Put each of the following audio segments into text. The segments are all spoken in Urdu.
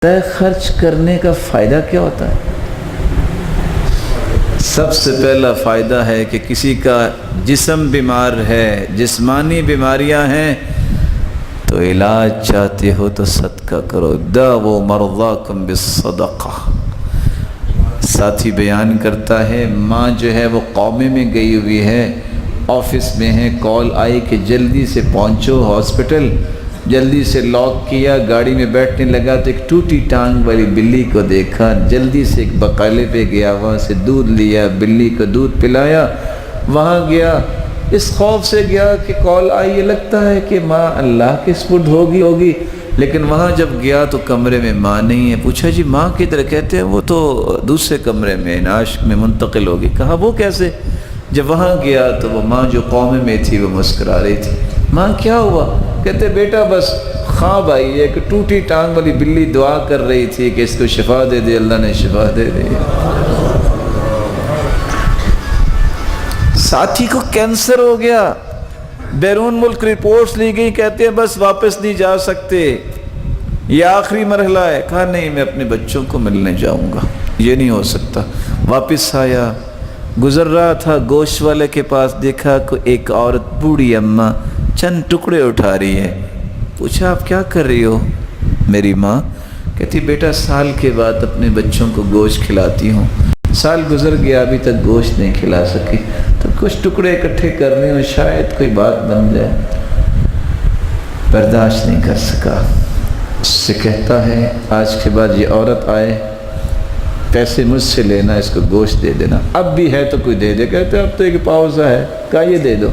خرچ کرنے کا فائدہ کیا ہوتا ہے؟ سب سے پہلا فائدہ ہے کہ کسی کا جسم بیمار ہے، جسمانی بیماریاں ہیں، تو علاج چاہتے ہو تو صدقہ کرو، داؤ مرضاکم بالصدقہ۔ ساتھی بیان کرتا ہے ماں جو ہے وہ قومے میں گئی ہوئی ہے، آفس میں ہے، کال آئی کہ جلدی سے پہنچو ہاسپٹل، جلدی سے لاک کیا، گاڑی میں بیٹھنے لگا تو ایک ٹوٹی ٹانگ والی بلی کو دیکھا، جلدی سے ایک بقالے پہ گیا، وہاں سے دودھ لیا، بلی کو دودھ پلایا، وہاں گیا، اس خوف سے گیا کہ کال آئی، یہ لگتا ہے کہ ماں اللہ کے سپرد ہوگی، لیکن وہاں جب گیا تو کمرے میں ماں نہیں ہے۔ پوچھا جی ماں کدھر؟ کہتے ہیں وہ تو دوسرے کمرے میں نعش میں منتقل ہوگی۔ کہا وہ کیسے؟ جب وہاں گیا تو وہ ماں جو قومے میں تھی وہ مسکرا رہی تھی۔ ماں کیا ہوا؟ کہتے بیٹا بس خواب آئی ہے کہ ٹوٹی ٹانگ والی بلی دعا کر رہی تھی کہ اس کو شفا دے دے، اللہ نے شفا دے دی۔ ساتھی کو کینسر ہو گیا، بیرون ملک رپورٹس لی گئی، کہتے ہیں بس واپس نہیں جا سکتے، یہ آخری مرحلہ ہے۔ کہا نہیں، میں اپنے بچوں کو ملنے جاؤں گا، یہ نہیں ہو سکتا۔ واپس آیا، گزر رہا تھا، گوشت والے کے پاس دیکھا کہ ایک عورت بوڑھی اماں چند ٹکڑے اٹھا رہی ہے۔ پوچھا آپ کیا کر رہی ہو؟ میری ماں کہتی بیٹا سال کے بعد اپنے بچوں کو گوشت کھلاتی ہوں، سال گزر گیا ابھی تک گوشت نہیں کھلا سکی، تو کچھ ٹکڑے اکٹھے کرنے ہوں، شاید کوئی بات بن جائے۔ برداشت نہیں کر سکا، اس سے کہتا ہے آج کے بعد یہ عورت آئے پیسے مجھ سے لینا، اس کو گوشت دے دینا، اب بھی ہے تو کوئی دے دے۔ کہتے اب تو ایک پاؤزہ ہے، کہا یہ دے دو۔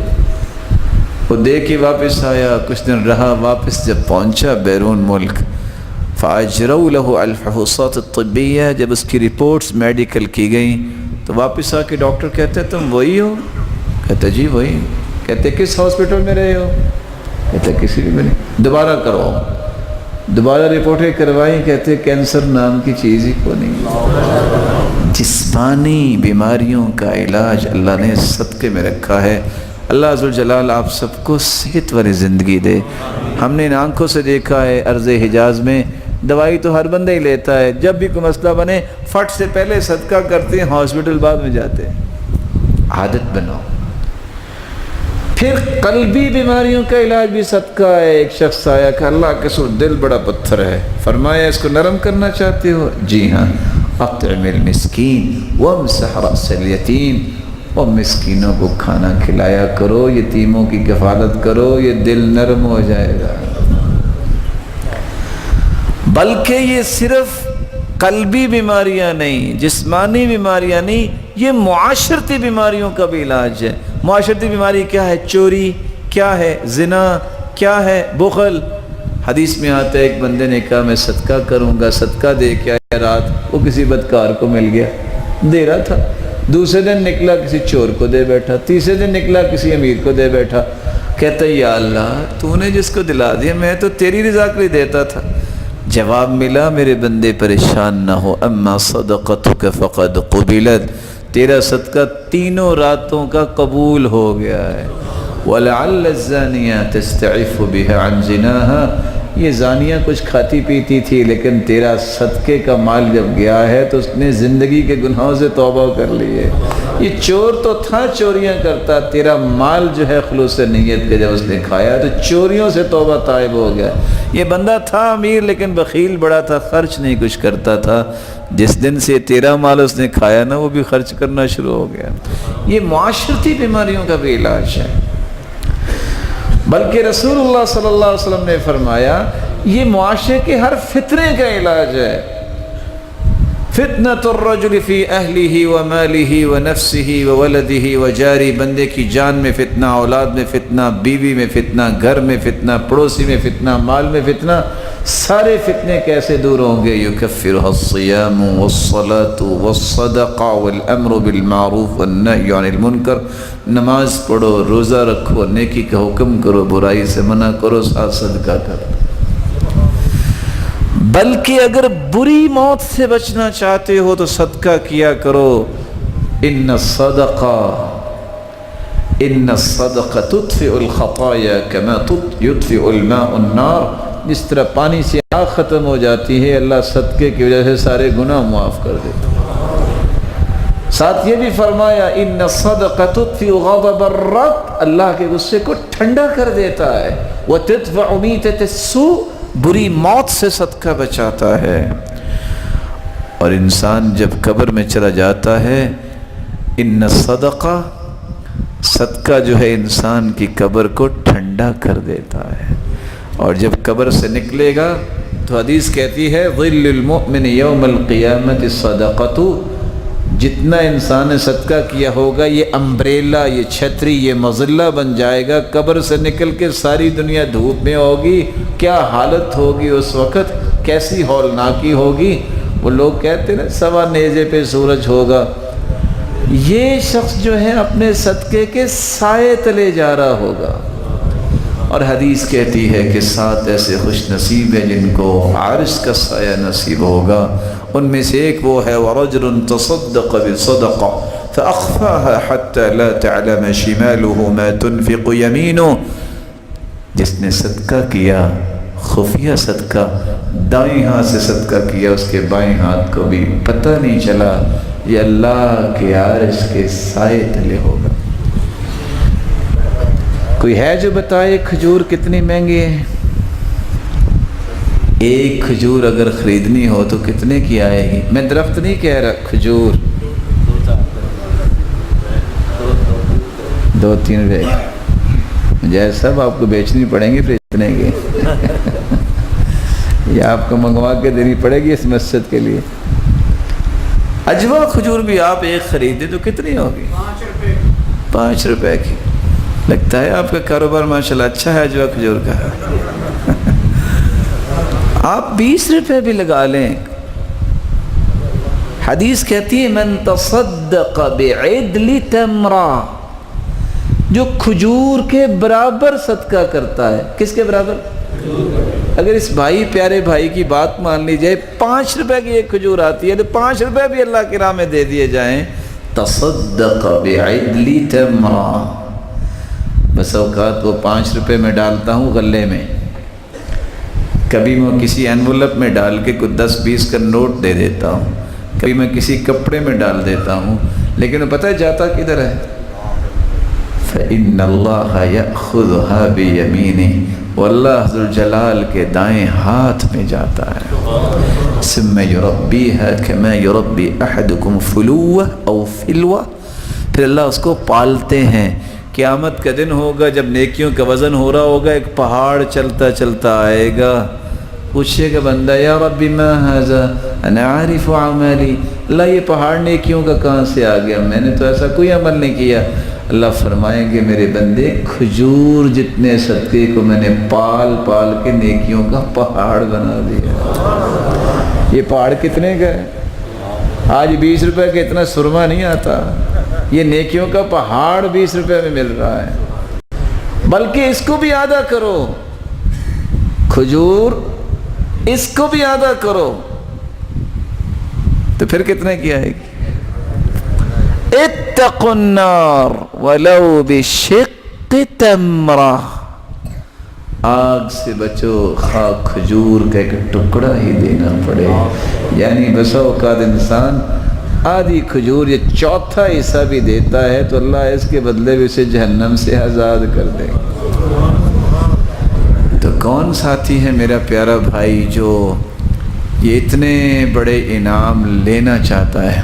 وہ دے کے واپس آیا، کچھ دن رہا، واپس جب پہنچا بیرون ملک، فَأَجْرَوْا لَهُ الْفَحُوصَاتِ الطِّبِّيَّةِ، جب اس کی رپورٹس میڈیکل کی گئیں تو واپس آ کے ڈاکٹر کہتے تم وہی ہو؟ کہتے جی وہی۔ کہتے کس ہاسپٹل میں رہے ہو؟ کہتے کسی بھی نہیں۔ دوبارہ کرواؤ، دوبارہ رپورٹیں کروائیں، کہتے کینسر نام کی چیز ہی کو نہیں۔ جسمانی بیماریوں کا علاج اللہ نے صدقے میں رکھا ہے۔ اللہ عز و جلال آپ سب کو صحت والی زندگی دے۔ ہم نے ان آنکھوں سے دیکھا ہے ارض حجاز میں دوائی تو ہر بندہ ہی لیتا ہے، جب بھی کوئی مسئلہ بنے فٹ سے پہلے صدقہ کرتے ہیں، ہاسپٹل بعد میں جاتے ہیں۔ عادت بناؤ۔ پھر قلبی بیماریوں کا علاج بھی صدقہ ہے۔ ایک شخص آیا کہ اللہ کے سو دل بڑا پتھر ہے، فرمایا اس کو نرم کرنا چاہتے ہو؟ جی ہاں، اطعم المسکین وامسح رأس الیتیم، اور مسکینوں کو کھانا کھلایا کرو، یتیموں کی کفالت کرو، یہ دل نرم ہو جائے گا۔ بلکہ یہ صرف قلبی بیماریاں نہیں، جسمانی بیماریاں نہیں، یہ معاشرتی بیماریوں کا بھی علاج ہے۔ معاشرتی بیماری کیا ہے؟ چوری کیا ہے؟ زنا کیا ہے؟ بخل۔ حدیث میں آتا ہے ایک بندے نے کہا میں صدقہ کروں گا، صدقہ دے کے آیا، رات وہ کسی بدکار کو مل گیا، دے رہا تھا، دوسرے دن نکلا کسی چور کو دے بیٹھا، تیسرے دن نکلا کسی امیر کو دے بیٹھا۔ کہتا یا اللہ تو نے جس کو دلا دیا، میں تو تیری رضا کے لیے دیتا تھا۔ جواب ملا میرے بندے پریشان نہ ہو، اما صدقتک فقد قبلت، تیرا صدقہ تینوں راتوں کا قبول ہو گیا ہے۔ وَلَعَلَّ الزَّانِيَةَ تَسْتَعِفُ بِهَا عَنْ زِنَاهَا، یہ زانیہ کچھ کھاتی پیتی تھی، لیکن تیرا صدقے کا مال جب گیا ہے تو اس نے زندگی کے گناہوں سے توبہ کر لی ہے۔ یہ چور تو تھا، چوریاں کرتا، تیرا مال جو ہے خلوص نیت کے جب اس نے کھایا تو چوریوں سے توبہ تائب ہو گیا۔ یہ بندہ تھا امیر لیکن بخیل بڑا تھا، خرچ نہیں کچھ کرتا تھا، جس دن سے تیرا مال اس نے کھایا نا وہ بھی خرچ کرنا شروع ہو گیا۔ یہ معاشرتی بیماریوں کا بھی علاج ہے۔ بلکہ رسول اللہ صلی اللہ علیہ وسلم نے فرمایا یہ معاشرے کے ہر فتنے کا علاج ہے۔ فتنۃ الرجل فی اہلہ ومالہ ونفسہ وولدہ وجارہ، بندے کی جان میں فتنہ، اولاد میں فتنہ، بیوی میں فتنہ، گھر میں فتنہ، پڑوسی میں فتنہ، مال میں فتنہ، سارے فتنے کیسے دور ہوں گے؟ یکفرھا الصیام والصلاۃ والصدقہ والامر بالمعروف والنہی عن المنکر، نماز پڑھو، روزہ رکھو، نیکی کا حکم کرو، برائی سے منع کرو، ساتھ صدقہ کرو۔ بلکہ اگر بری موت سے بچنا چاہتے ہو تو صدقہ کیا کرو۔ ان الصدقہ تطفئ الخطایا کما یطفئ الماء النار، جس طرح پانی سے آگ ختم ہو جاتی ہے، اللہ صدقے کی وجہ سے سارے گناہ معاف کر دیتا ہے۔ ساتھ یہ بھی فرمایا ان الصدقہ تطفئ غضب الرب، اللہ کے غصے کو ٹھنڈا کر دیتا ہے، وتدفع میتۃ السوء، بری موت سے صدقہ بچاتا ہے۔ اور انسان جب قبر میں چلا جاتا ہے، ان الصدقہ، صدقہ جو ہے انسان کی قبر کو ٹھنڈا کر دیتا ہے۔ اور جب قبر سے نکلے گا تو حدیث کہتی ہے ظل المؤمن یوم القیامت الصدقۃ، جتنا انسان نے صدقہ کیا ہوگا یہ امبریلا، یہ چھتری، یہ مظلہ بن جائے گا۔ قبر سے نکل کے ساری دنیا دھوپ میں ہوگی، کیا حالت ہوگی اس وقت، کیسی ہولناکی ہوگی۔ وہ لوگ کہتے ہیں نا سوا نیزے پہ سورج ہوگا، یہ شخص جو ہے اپنے صدقے کے سائے تلے جا رہا ہوگا۔ اور حدیث کہتی ہے کہ 7 ایسے خوش نصیب ہیں جن کو عرش کا سایہ نصیب ہوگا، ان میں سے ایک وہ ہے وَرَجُلٌ تَصَدَّقَ بِصَدَقَةٍ فَأَخْفَاهَا حَتَّى لَا تَعْلَمَ شِمَالُهُ مَا تُنْفِقُ يَمِينُهُ، جس نے صدقہ کیا، خفیہ صدقہ، دائیں ہاتھ سے صدقہ کیا، اس کے بائیں ہاتھ کو بھی پتہ نہیں چلا، یہ اللہ کے عرش کے سائے تلے ہوگا۔ کوئی ہے جو بتائے کھجور کتنی مہنگی ہے؟ ایک کھجور اگر خریدنی ہو تو کتنے کی آئے گی؟ میں درخت نہیں کہہ رہا، کھجور 2-3 روپے جیسا صاحب آپ کو بیچنی پڑیں گی پھر اتنے کی یہ آپ کو منگوا کے دینی پڑے گی اس مسجد کے لیے۔ اجوا کھجور بھی آپ ایک خریدیں تو کتنی ہوگی؟ 5 روپے کی۔ لگتا ہے آپ کا کاروبار ماشاءاللہ اچھا ہے اجوا کھجور کا۔ آپ 20 روپے بھی لگا لیں۔ حدیث کہتی ہے من تصدق بعدل تمرہ، جو کھجور کے برابر صدقہ کرتا ہے۔ کس کے برابر؟ اگر اس بھائی پیارے بھائی کی بات مان لی جائے، 5 روپے کی ایک کھجور آتی ہے تو 5 روپے بھی اللہ کی راہ میں دے دیے جائیں۔ تصدق بعدل تمرہ، بس اوقات وہ 5 روپے میں ڈالتا ہوں غلے میں، کبھی میں کسی انویلپ میں ڈال کے کوئی 10-20 کا نوٹ دے دیتا ہوں، کبھی میں کسی کپڑے میں ڈال دیتا ہوں، لیکن پتہ ہے جاتا کدھر ہے؟ فَإِنَّ اللَّهَ يَأْخُذُهَا بِيَمِينِهِ، واللہ ذوالجلال کے دائیں ہاتھ میں جاتا ہے۔ ثُمَّ يُرَبِّيهَا كَمَا يُرَبِّي أَحَدُكُمْ فُلُوَّةً أَوْ فِلْوَةً، پھر اللہ اس کو پالتے ہیں۔ قیامت کا دن ہوگا جب نیکیوں کا وزن ہو رہا ہوگا، ایک پہاڑ چلتا چلتا آئے گا، پوچھے گا بندہ یا ربی ما ھذا انا عارف عملی، اللہ یہ پہاڑ نیکیوں کا کہاں سے آ گیا، میں نے تو ایسا کوئی عمل نہیں کیا۔ اللہ فرمائیں گے میرے بندے کھجور جتنے صدقے کو میں نے پال پال کے نیکیوں کا پہاڑ بنا دیا۔ یہ پہاڑ کتنے کا ہے؟ آج 20 روپے کا اتنا سرما نہیں آتا، یہ نیکیوں کا پہاڑ 20 روپے میں مل رہا ہے۔ بلکہ اس کو بھی آدھا کرو، کھجور اس کو بھی آدھا کرو تو پھر کتنے کی آئے گی؟ اتقوا النار ولو بشق تمرہ، آگ سے بچو خواہ کھجور کا ایک ٹکڑا ہی دینا پڑے۔ یعنی بسا اوقات انسان آدھی کھجور یہ 1/4 حصہ بھی دیتا ہے تو اللہ اس کے بدلے میں اسے جہنم سے آزاد کر دے۔ تو کون ساتھی ہے میرا پیارا بھائی جو یہ اتنے بڑے انعام لینا چاہتا ہے؟